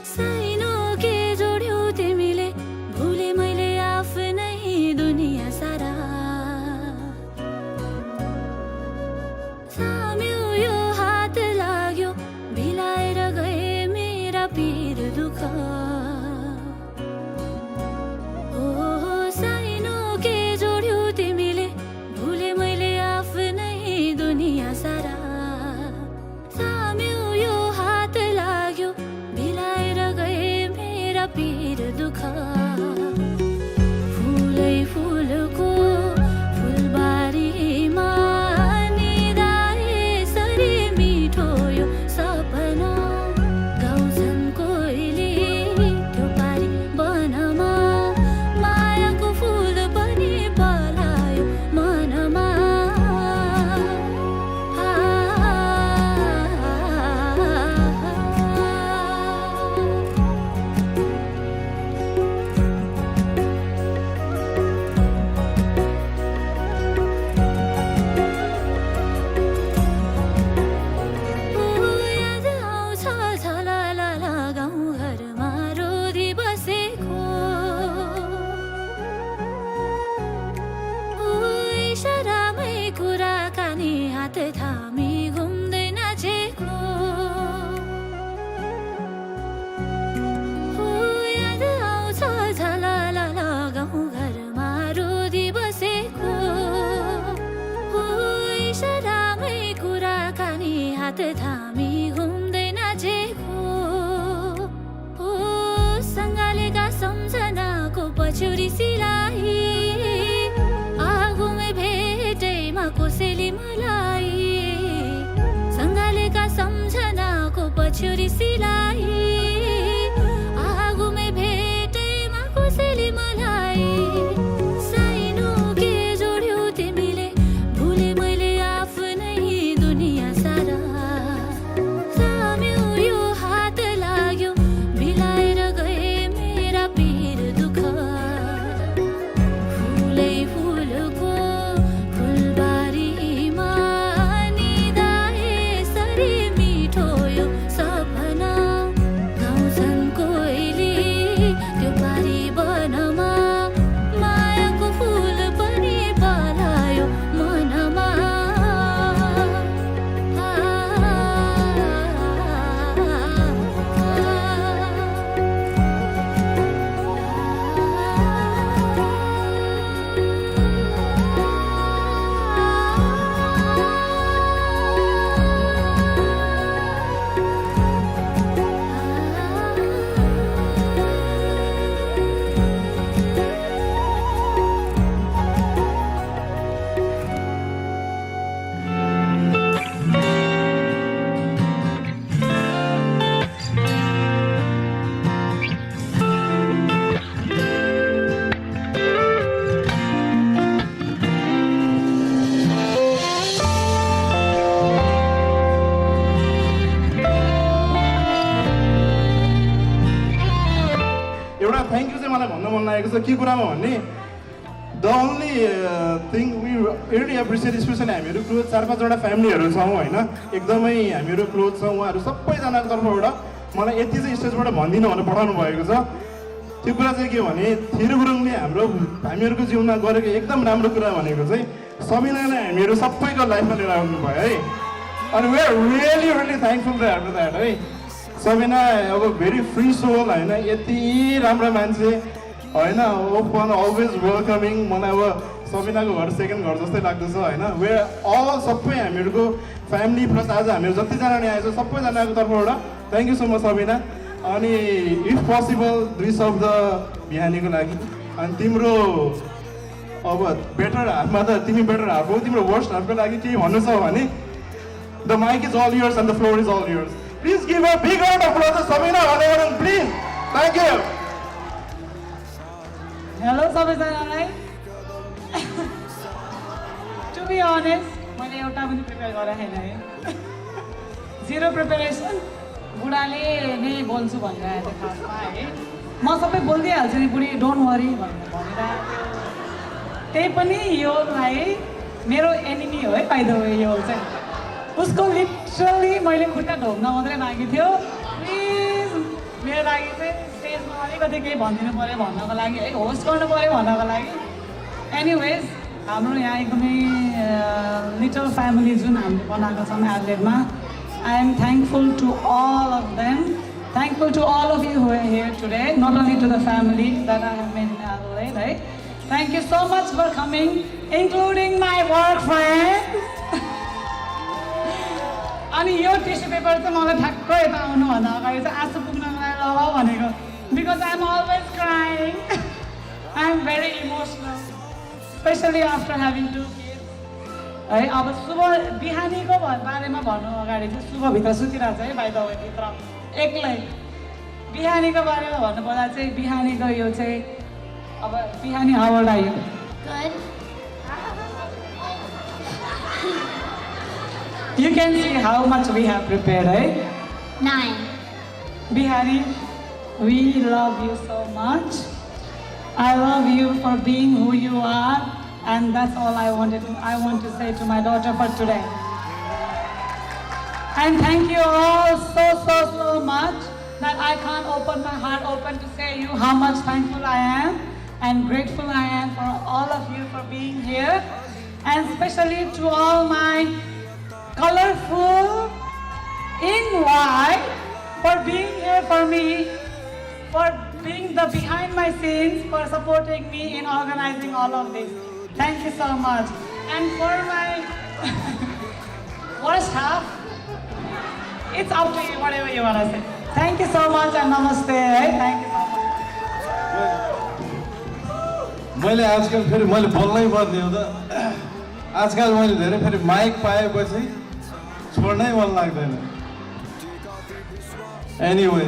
Cyano के जोड्यौ तिमीले भुले मैले आफ्नै दुनिया सारा थाम्यो यो हात लाग्यो भिलाएर गए मेरा पीर दुःख साइनो के जोड्यौ तिमीले भुले मैले आफ्नै दुनिया सारा थाम्यो यो हात लाग्यो भिलाएर गए मेरा पीर दुःख फुलै फुलको फुलबारीमा निदाए सरी मिठो यो सपना गाउँछन् कोइली त्यो पारी वनमा मायाको फुल पनि पलायो मनमा याद आउँछ झललल गाउँघरमा रोधी बसेको इसारामै कुराकानी हात थामी घुम्दै नाचेको याद आउँछ झललल गाउँघरमा रोधी बसेको इसारामै कुराकानी हात थामी घुम्दै नाचेको सँगालेका सम्झनाको पछ्यौरी सिलाई आगोमै भेटैमा कोसेली मलाई सँगालेका सम्झनाको पछ्यौरी सिलाई आगोमै भेटैमा कोसेली मलाई साइनो के जोड्यौ तिमीले भुले मैले आफ्नै दुनिया सारा थाम्यो यो हात लाग्यो भिलाएर गए मेरा पीर दुःख फुलै फुलको फुलबारीमा निदाए सरी मिठो यो सपना गाउँछन् कोइली त्यो पारी वनमा मायाको फुल पनि पलायो मनमा एउटा थ्याङ्क यू चाहिँ मलाई भन्न मन लागेको छ के कुरामा भन्ने the only thing we really appreciate especially हामीहरू क्लोज 4-5वटा फ्यामिलीहरू छौँ होइन एकदमै हामीहरू क्लोज छौँ उहाँहरू सबैजनाको तर्फबाट मलाई यति चाहिँ स्टेजबाट भनिदिनु भनेर पठाउनु भएको छ त्यो कुरा चाहिँ के भने थिरु गुरुङले हामीहरूको जीवनमा गरेको एकदम राम्रो कुरा भनेको चाहिँ सबिनाले हामीहरू सबैको लाइफमा लिएर आउनु भयो है अनि we are really really thankful that है सबिना अब भेरी फ्री सोल होइन यति राम्रो मान्छे होइन ओपन अलवेज वेलकमिङ मलाई अब सबिनाको घर सेकेन्ड घर जस्तै लाग्दछ होइन वे अल सबै हामीहरूको फ्यामिली प्लस आज हामीहरू जतिजना नि आएछौँ सबैजनाको तर्फबाट thank you so much Sabina अनि इफ पोसिबल 2 शब्द बिहानीको लागि अनि तिम्रो अब बेटर हाफमा त तिमी बेटर हाफ हो तिम्रो वर्स्ट हाफको लागि केही भन्नु छ भने the mic is all yours and the floor is all yours please give a big round of applause Sabina हलेवरन प्लिज थ्याङ्क यू हेलो सबैजनालाई टु बी अनेस्ट मैले एउटा पनि प्रिपेयर गरेको छैन है जिरो प्रिपेरेसन बुढाले नै बोल्छु भनिरहेको थियो खासमा है म सबै बोलिदिइहाल्छु नि बुढी डोन्ट वरी भनेर त्यही पनि योलाई मेरो एनिमी हो है बाइ द वे यो चाहिँ उसको लिटरली मैले खुट्टा ढोक्न मात्रै बाँकी थियो प्लिज मेरो लागि चाहिँ स्टेजमा अलिकति केही भनिदिनु पऱ्यो भन्नको लागि है होस्ट गर्नु पऱ्यो भन्नको लागि एनिवेज हाम्रो यहाँ एकदमै लिटल फ्यामिली जुन हामीले बनाएको छौँ एडलेटमा I am thankful to all of them thankful to all of you who are here today not only to the family that I have made in Adelaide है thank you so much for coming including my work friend अनि यो tissue paper चाहिँ मलाई ठ्याक्क यता आउनुभन्दा अगाडि चाहिँ आँसु पुग्नको लागि लगाऊ भनेको because I am always crying I am very emotional especially after having two kids है अब शुभ बिहानीको बारेमा भन्नु अगाडि चाहिँ शुभभित्र सुतिरहेको छ है बाइ द वे भित्र एक्लै बिहानीको बारेमा भन्नुपर्दा चाहिँ बिहानीको यो चाहिँ अब Bihani how old are you Good. You can see how much we have prepared, right? 9. Bihari, we love you so much. I love you for being who you are, and that's all I want to say to my daughter for today. And thank you all so much that I can't open my heart open to say you how much thankful I am and grateful I am for all of you for being here, and especially to all my colorful in white for being here for me, for being the behind my scenes, for supporting me in organizing all of this. Thank you so much. And for my worst half, it's up to you, whatever you want to say. Thank you so much and namaste. Thank you so much. मैले आजकल फेरि मैले बोल्नै पर्ने हो त आजकल मैले धेरै फेरि माइक पाएपछि छोड्नै मन लाग्दैन anyway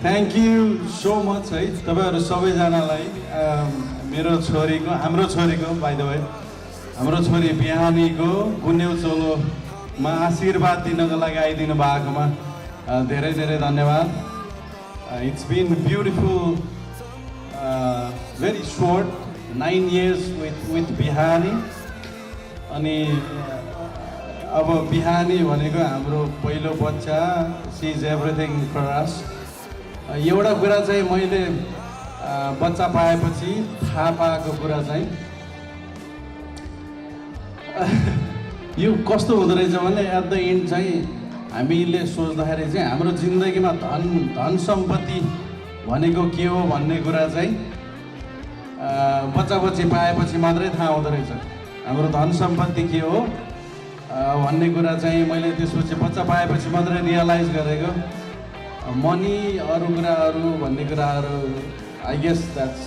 thank you so much है तपाईँहरू सबैजनालाई हाम्रो छोरीको बाइ द वे हाम्रो छोरी बिहानीको गुन्यौ चोलोमा आशीर्वाद दिनको लागि आइदिनु भएकोमा धेरै धेरै धन्यवाद it's been beautiful very short 9 years with बिहानी अनि अब बिहानी भनेको हाम्रो पहिलो बच्चा सी इज एभ्रिथिङ फर अस एउटा कुरा चाहिँ मैले बच्चा पाएपछि थाहा पाएको कुरा चाहिँ यो कस्तो हुँदो रहेछ भने एट द एन्ड चाहिँ हामीले सोच्दाखेरि चाहिँ हाम्रो जिन्दगीमा धन सम्पत्ति भनेको के हो भन्ने कुरा चाहिँ बच्चा बच्ची पाएपछि मात्रै थाहा हुँदो रहेछ हाम्रो धन सम्पत्ति के हो भन्ने कुरा चाहिँ मैले त्यसपछि बच्चा पाएपछि मात्रै रियलाइज गरेको मनी अरू कुराहरू भन्ने कुराहरू I guess that's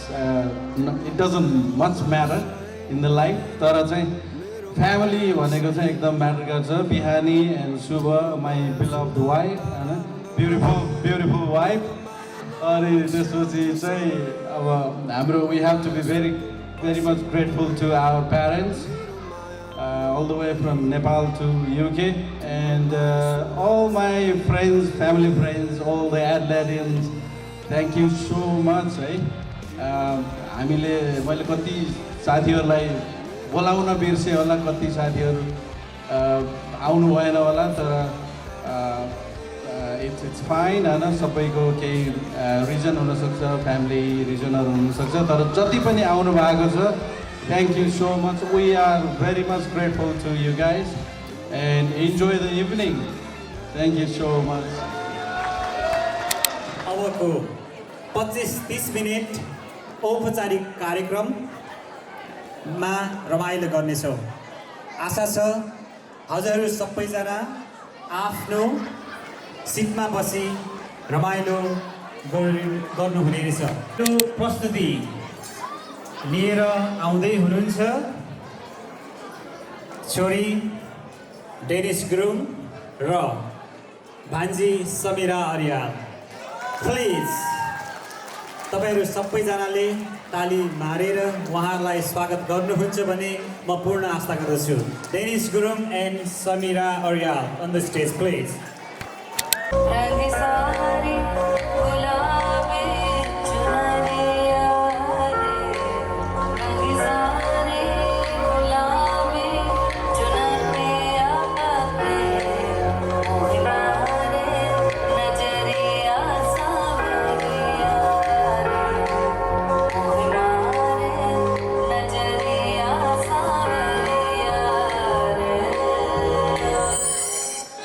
it doesn't much matter in the life तर चाहिँ फ्यामिली भनेको चाहिँ एकदम म्याटर गर्छ Bihani and Shubh my beloved wife होइन ब्युटिफुल वाइफ अनि त्यसपछि चाहिँ अब हाम्रो we have to be very much grateful to our parents all the way from Nepal to UK and all my friends, family friends, all the Adelaide-ians, thank you so much है मैले कति साथीहरूलाई बोलाउन बिर्सेँ होला कति साथीहरू आउनु भएन होला तर इट्स फाइन होइन सबैको केही रिजन हुनसक्छ फ्यामिली रिजनहरू हुनसक्छ तर जति पनि आउनु भएको छ thank you so much we are very much grateful to you guys and enjoy the evening thank you so much अबको 25-30 मिनट औपचारिक कार्यक्रममा रमाइलो गर्नेछौँ आशा छ हजुरहरू सबैजना आफ्नो सिटमा बसी रमाइलो गर्नुहुने रहेछ यो प्रस्तुति लिएर आउँदै हुनुहुन्छ छोरी डेनिस गुरुङ र भान्जी समिरा आर्या प्लिज तपाईहरू सबैजनाले ताली मारेर उहाँहरूलाई स्वागत गर्नुहुन्छ भने म पूर्ण आशा गर्दछु। Dennis Gurung and Samira Aryal on the stage please. रंग सारे गुलाबी चुनरिया रे, रंग सारे गुलाबी चुनरिया रे, मोहि मारे नजरिया सावरिया रे, मोहि मारे नजरिया सावरिया रे।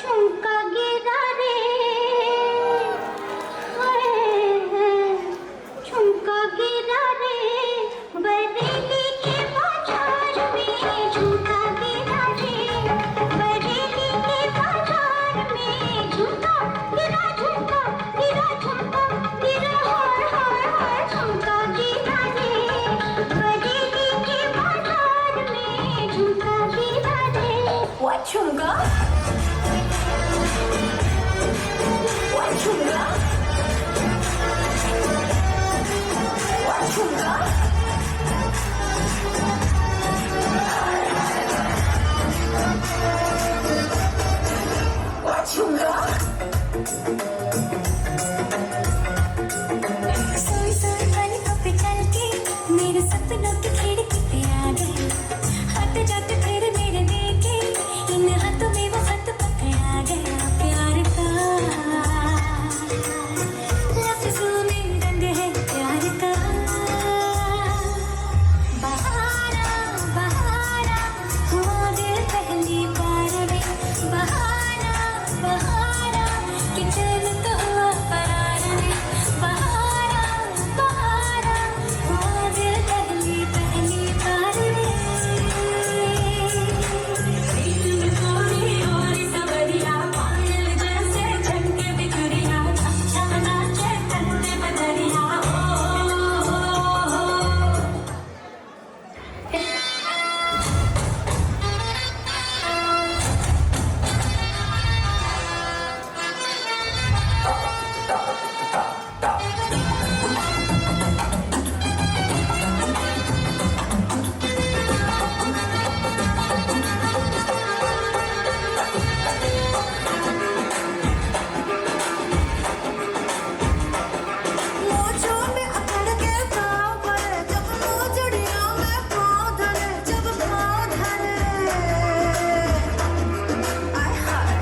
झुमका गिरा रे, झुमका गिरा रे, बरेली के बाजार में झुमका गिरा रे, बरेली के बाजार में झुमका गिरा, झुमका गिरा, झुमका गिरा, हाय हाय हाय, झुमका गिरा रे, बरेली के बाजार में झुमका गिरा रे। What झुमका? What झुमका? What झुमका? What झुमका? सोई सोई पलकों पे चल के मेरे सपनों की खिड़की पे आ गए, हाथ जाते फिर मेरे देखे, इन हाथों में वो हाथ पकड़ा गया प्यार का, लफ्ज़ों में रंग है प्यार का। बहारा बहारा हुआ दिल पहली बार में, बहारा बहारा कि चैन तो हुआ फरार में, बहारा बहारा हुआ दिल पहली बार में। तुम कोई और सबरिया पायल जैसे झटके बिखरिया, अच्छा नाचे कंधे पे दरिया, मोजों में अकड़ के पाँव भरे, जब मोजड़ियों में पाँव धरे, जब पाँव धरे, आय हाय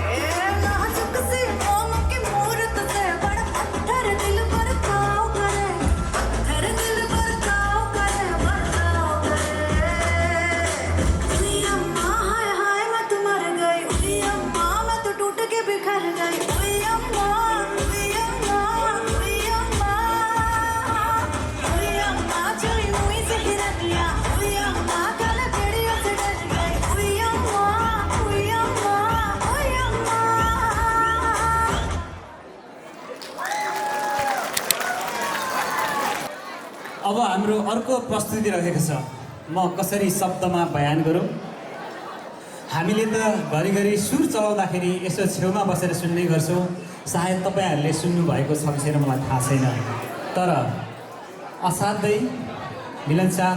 नाजुक सी मोम की मूरत से बड़ा पत्थर दिल पर घाव करे, पत्थर दिल पर घाव करे, बरसाव करे। उई अम्मा हाय हाय मैं तो मर गई, उई अम्मा मैं तो टूट के बिखर गई, उई अम्मा, उई अम्मा, उई अम्मा, उई अम्मा चोरी मुई से गिर गया, उई अम्मा काला बेड़ियों से डर गई, उई अम्मा, उई अम्मा, उई अम्मा। अब हाम्रो अर्को प्रस्तुति रहेको छ, म कसरी शब्दमा बयान गरौँ। हामीले त घरिघरि सुर चलाउँदाखेरि यसो छेउमा बसेर सुन्ने गर्छौँ, सायद तपाईँहरूले सुन्नुभएको छ कि छैन मलाई थाहा छैन, तर असाध्यै मिलनसार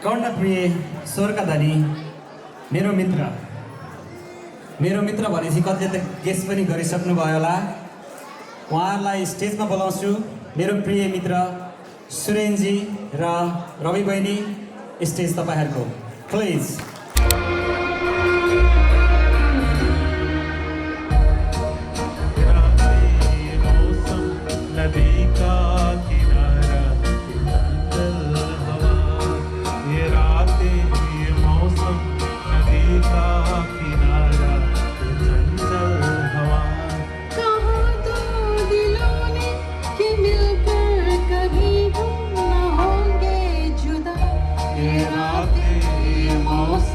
कर्णप्रिय स्वरका धनी मेरो मित्र भनेपछि कतिले त गेस पनि गरिसक्नुभयो होला। उहाँहरूलाई स्टेजमा बोलाउँछु, मेरो प्रिय मित्र सुरेनजी र रवि बहिनी, स्टेज तपाईँहरूको प्लिज। नदी का किनारा चंचल हवा, ये रातें ये मौसम, नदी का किनारा चंचल हवा। कहा तो दिलों ने कि मिलकर कभी हम न होंगे जुदा, ये रातें ये मौसम,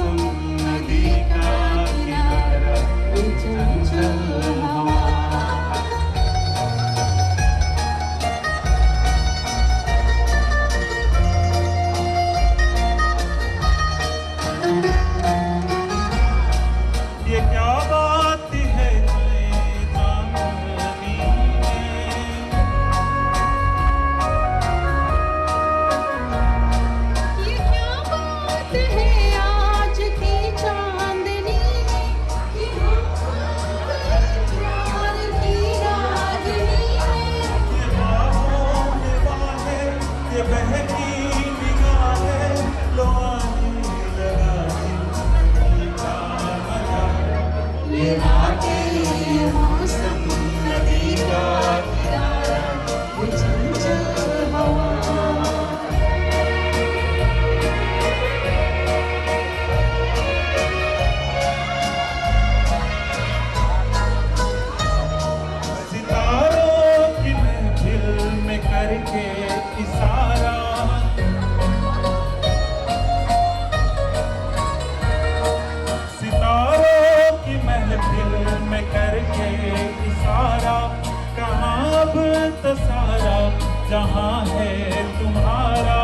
जहाँ है तुम्हारा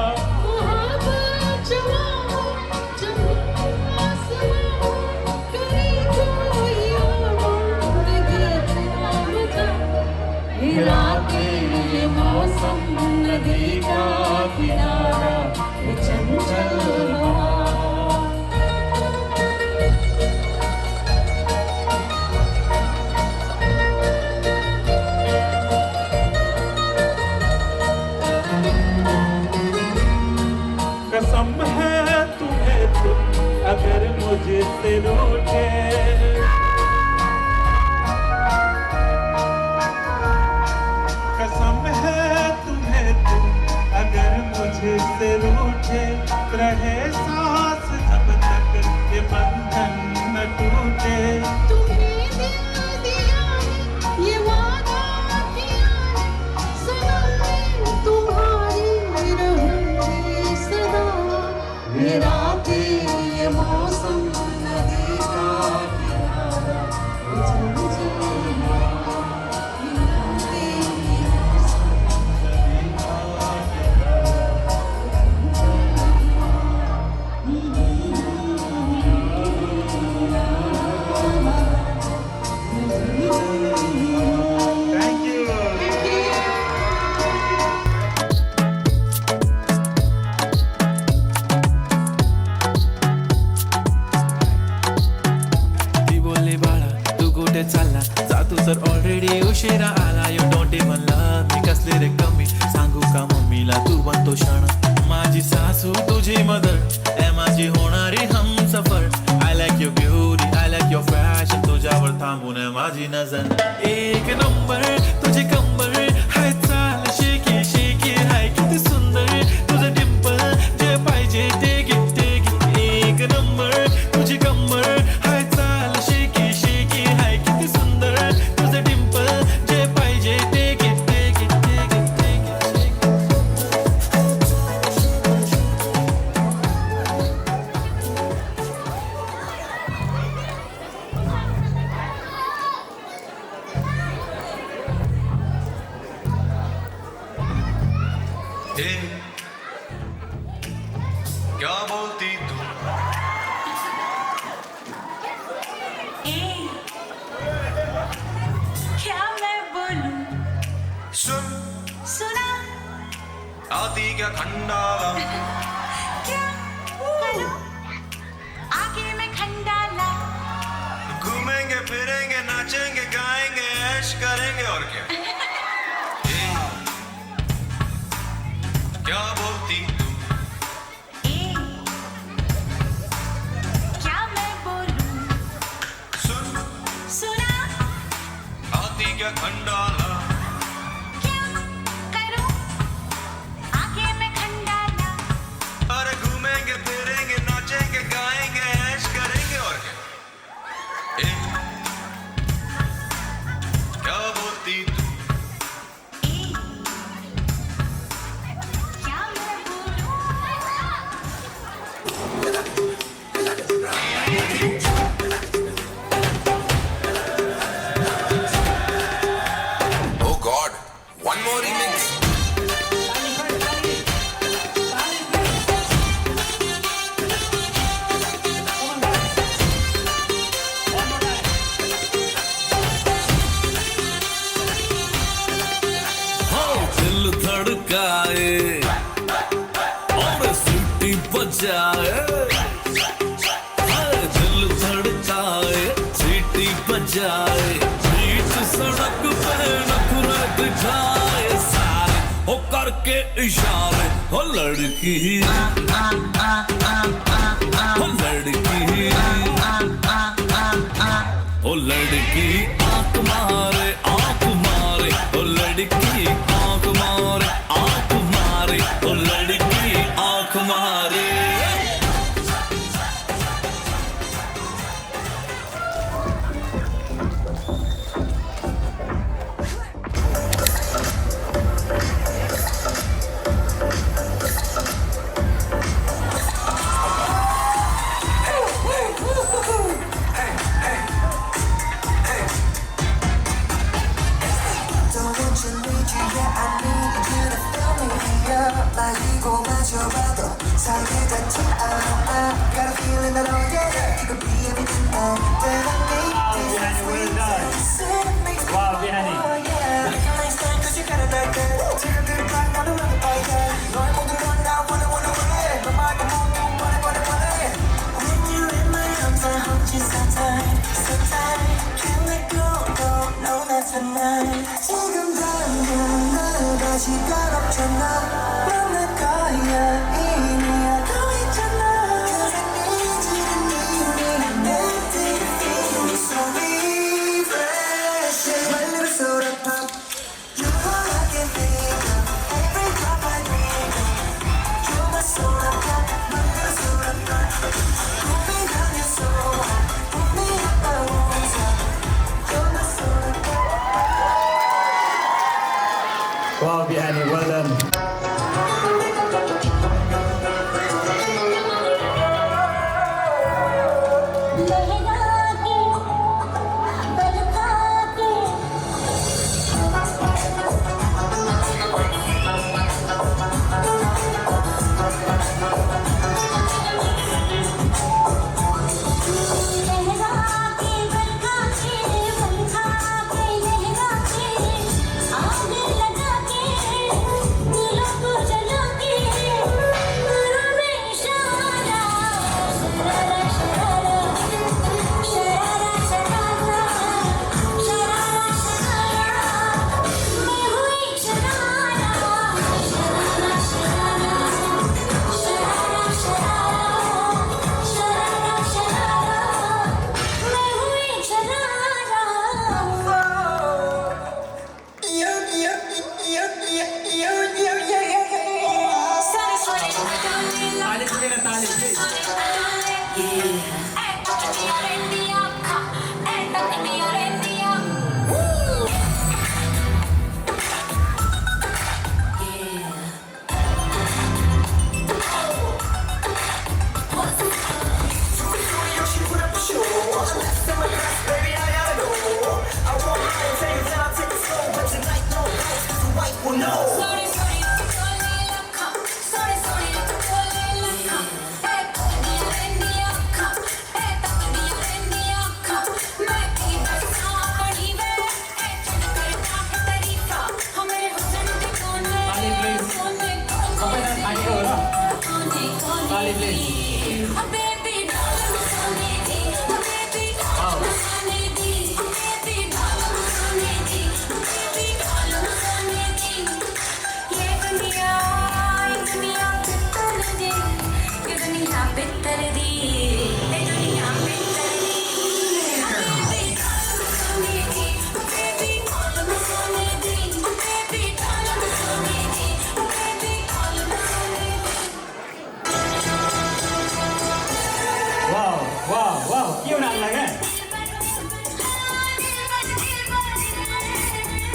रातें मौसम नदी का किनारा ये चंचल हवा कसम है तुम्हें तुम अगर मुझसे रूठे कसम है तुम्हें तुम अगर मुझसे रूठे रहे सांस जब तक ये बंधन न टूटे तुम्हें दिल दिया ये वादा किया सनम तुम्हारी रहूंगी सदा ये रातें ये मौसम नदी का किनारा ये चंचल हवा ये रातें ये मौसम नदी का थैंक यू ती बोलली बाळा तू कुठे चालला जा तू तर ऑलरेडी उशिरा आला you don't even love me कसली रे कमी सांगू का मम्मीला तू बनतो क्षण माझी सासू तुझी मदर ए माझी होणारी Humsafar I like your beauty I like your fashion तुझ्यावर थांबून आहे माझी नजर एक नंबर तुझी कंबर हाय चाल शेकी शेकी हाय किती सुंदर तुझं डिंपल जे पाहिजे ते एक नंबर तुझी कंबर हाय चाल शेकी शेकी हाय किती सुंदर तुझं डिंपल जे पाहिजे ते क्या बोलती तू क्या मैं बोलूं सुन सुना आती क्या खंडाला क्या करूं आगे मैं खंडाला घूमेंगे फिरेंगे नाचेंगे गाएंगे ऐश करेंगे और क्या क्या बोलती तू क्या मैं बोलूं सुन सुना आती क्या खंडाला क्या करूं आगे मैं खंडाला अरे घूमेंगे फिरेंगे नाचेंगे गाएंगे ऐश करेंगे और क्या क्या बोलती तू क्या मैं बोलूं Oh God, one more remix. दिल धड़काए और सीटी बजाए दिल धड़काए सीटी बजाए बीच सड़क पे नखरा दिखाए सारे हो करके इशारे हो लड़की हो लड़की ओ लड़की आंख मारे ओ लड़की आंख मारे ओ लड़की आंख मारे I hold you so tight, so tight. Can't let go, no, not tonight. 지금 당장 날 다시 가롭잖아. 넌내 거야, 이미 알고 있잖아. 'Cause I need you, need me so refreshing. My little soda pop, you're all I can think of. Every drop I drink, you're my soda pop, my little soda pop. Put me down, you're so hot. Put me up, I won't stop. You're my soda pop. Wow, Bihani, well done.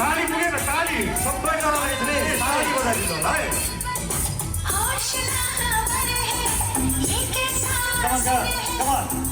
ताली पुगेन ताली सबैजनालाई चाहिँ ताली बजाइदिनु होला है Come on.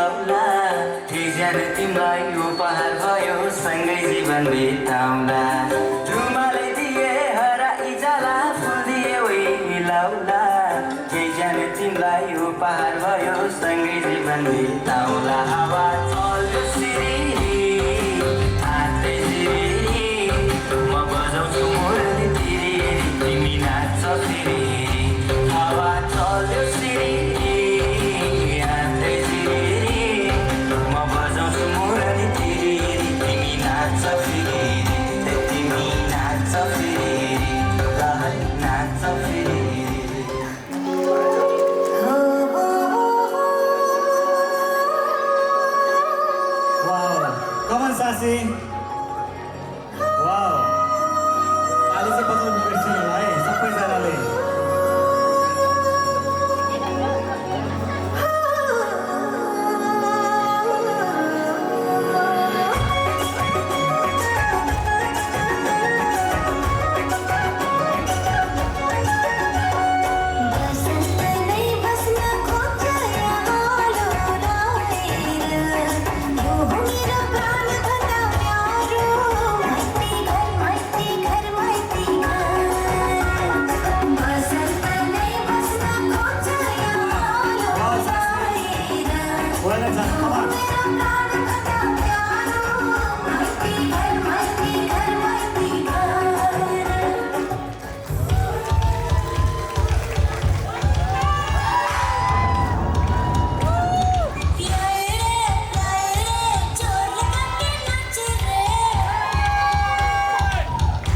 मिलाउला हिजन तिमीलाई उपहार भयो सँगै जीवन बिताउला रुमालै दिए हराई जाला फुल दिए उही मिलाउला हिजन तिमीलाई उपहार भयो सँगै जीवन बिताउला हावा चल्यो सिरिरी हातै सिरिरी म बजाउँछु मुरली तिरिरी तिमी नाच्छ सिरिरी हावा चल्यो सिरिरी हातै सिरिरी म बजाउँछु मुरली तिरिरी तिमी नाच्छ सिरिरी तिमी नाच्छ सिरिरी लहरी नाच्छ सिरिरी कमन सासी वाउ अहिले चाहिँ बजाउनु बिर्सिनु होला है सबैजनाले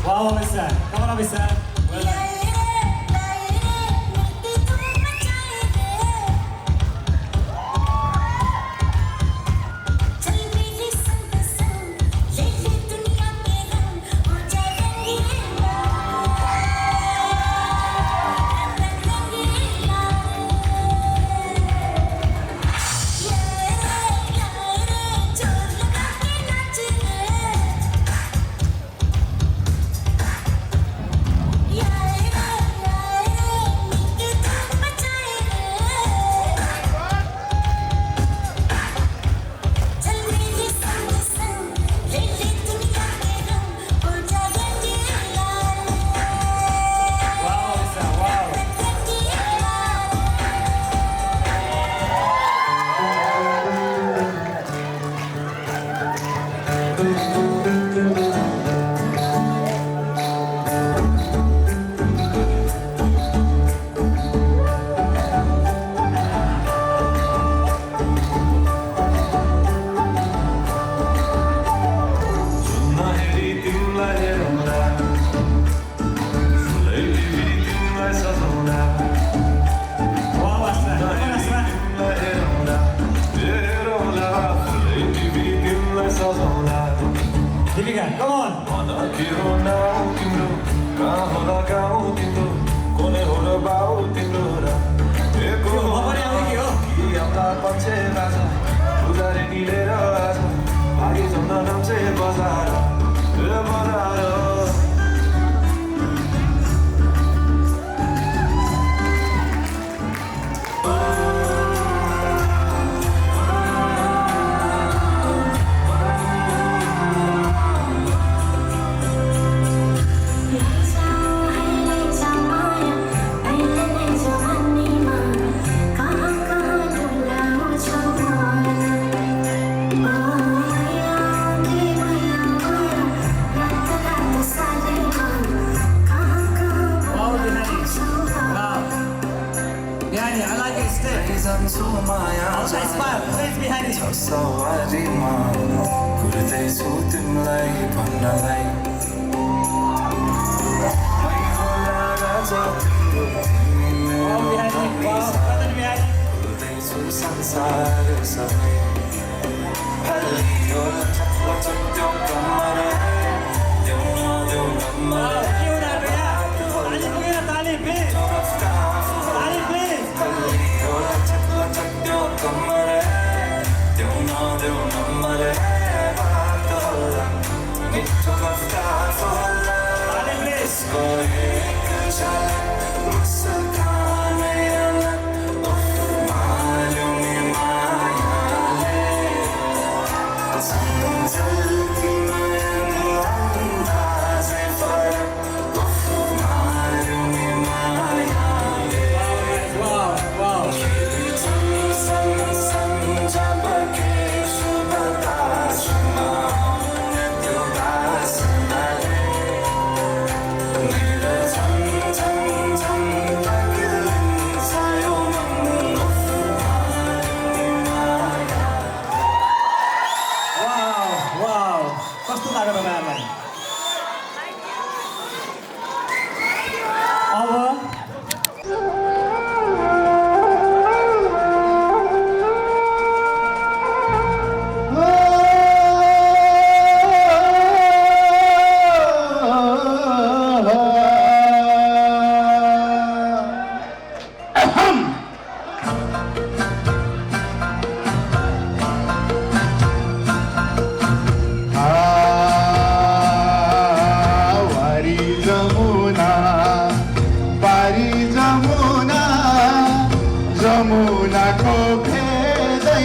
Wow, Abhisar. Come on, Abhisar. Well done. Deepika, come on!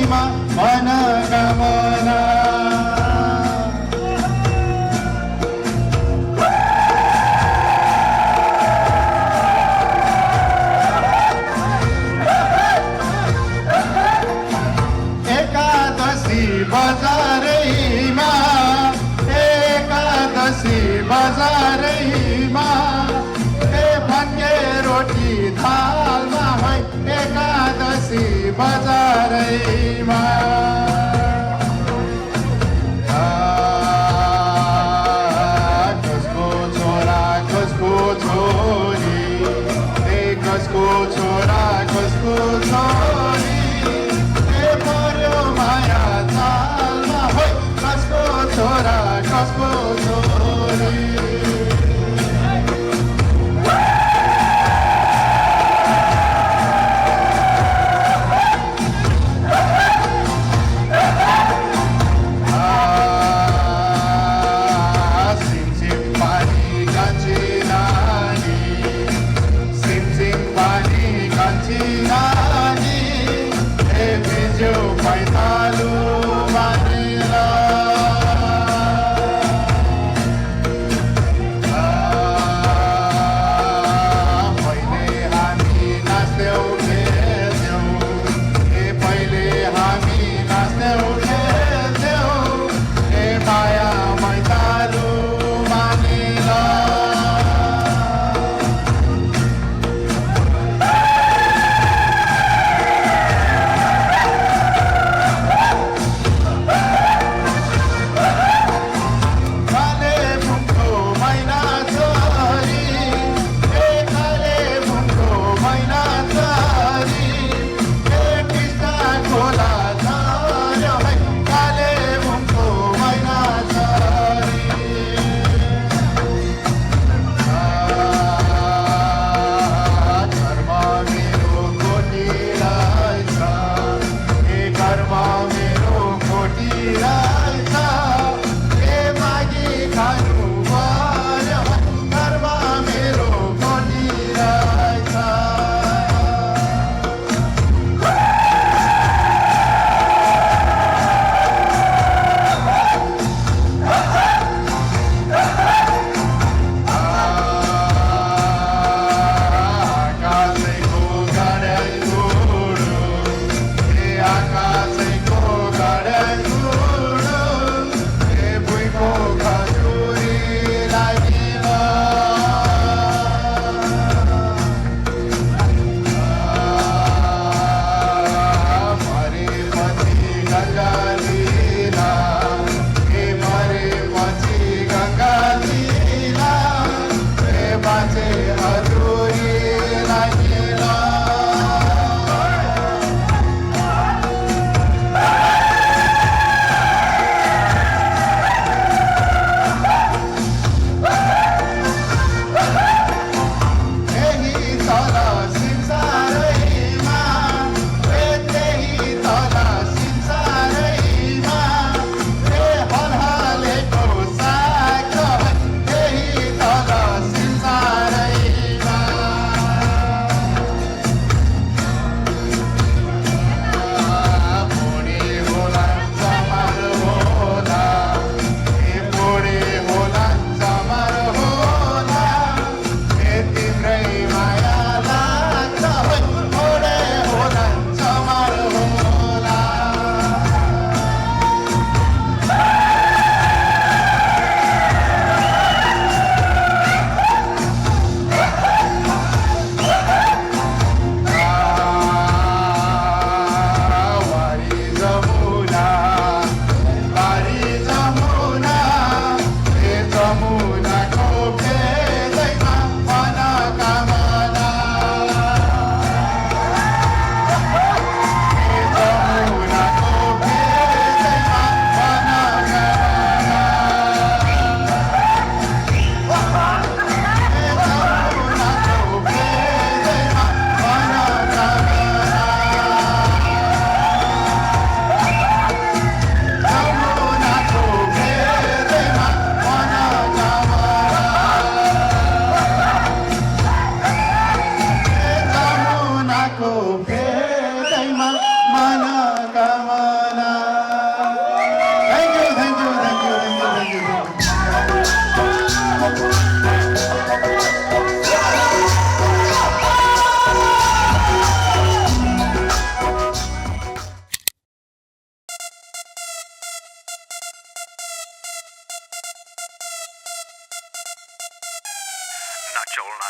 हृदयमा मनोकामना बजारैमा एकादशी बजारैमा भन्ने रोटी थालमा है एकादशी बजारैमा कसको छोरा कसको छोरी कसको छोरा कसको छोरी पर्यो माया छोरा कसको छोरी सिमसिम पानी कान्छी नानी सिमसिम पानी कान्छी नानी ए बिजो पैतालु मानिला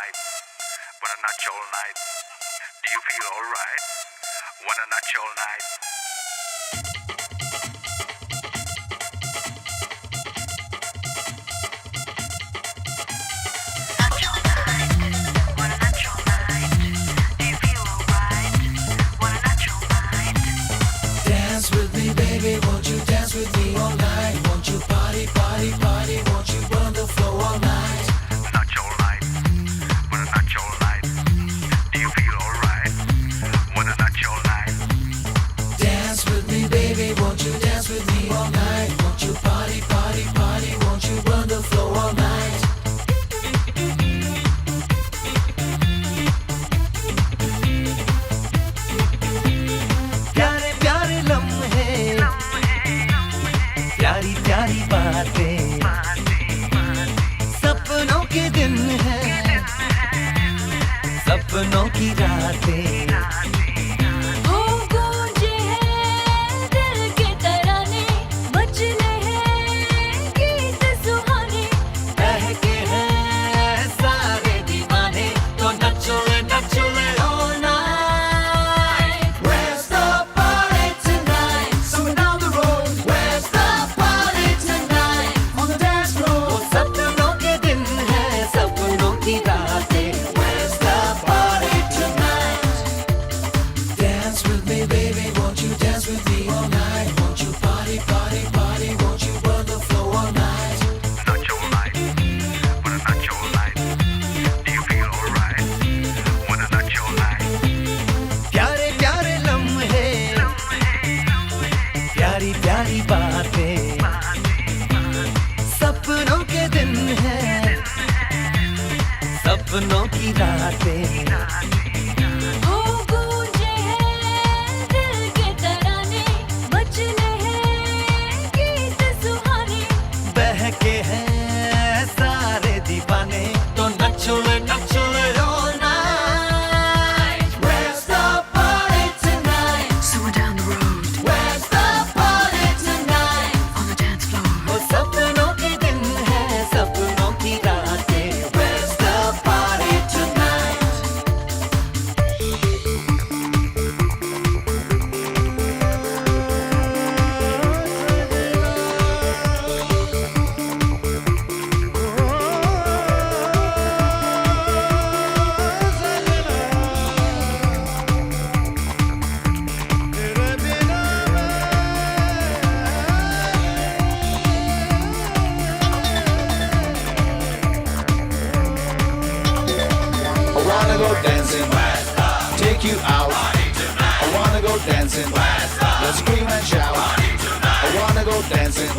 night. Wanna nut all night. Do you feel alright? Wanna nut all night. Dance with me, baby, won't you dance with me all night? Won't you party, party, party? Won't you burn the floor all night? Nut all night. Wanna nut all night. Do you feel alright? Wanna nut all night. Dance with me, baby, won't you dance with me all night? Won't you party, party, party? Won't you burn the floor all night? प्यारे प्यारे लम्हे, प्यारी प्यारी बातें, सपनों के दिन हैं, सपनों की रातें। ओ गूंजे हैं दिल के तराने, बजने हैं गीत सुहाने। बहके हैं सारे दीवाने, तो नचोले नचोले all night. Where's the party tonight? Somewhere down the road. Where's the party tonight? On the dance floor. वो सपनों के दिन हैं, सपनों की रातें. Where's the party tonight? Dance with me, baby, won't you dance with me all night? Won't you party, party, party? Won't you burn the floor all night? Nut all night. Wanna nut all night. Do you feel alright? Wanna nut all night. प्यारे प्यारे लम्हे, प्यारी प्यारी बातें, सपनों के दिन हैं, सपनों की रातें। ओ गूंजे हैं दिल के तराने, बजने हैं गीत सुहाने। बहके हैं सारे दीवाने, तो नचोले नचोले all night. Where's the party tonight? Somewhere down the road, Where's the party tonight? on the dance floor. वो सपनों के दिन हैं, सपनों की रातें. Where's the party tonight? I wanna go dancing, take you out. I wanna go dancing, let's scream and shout. I wanna go dancing,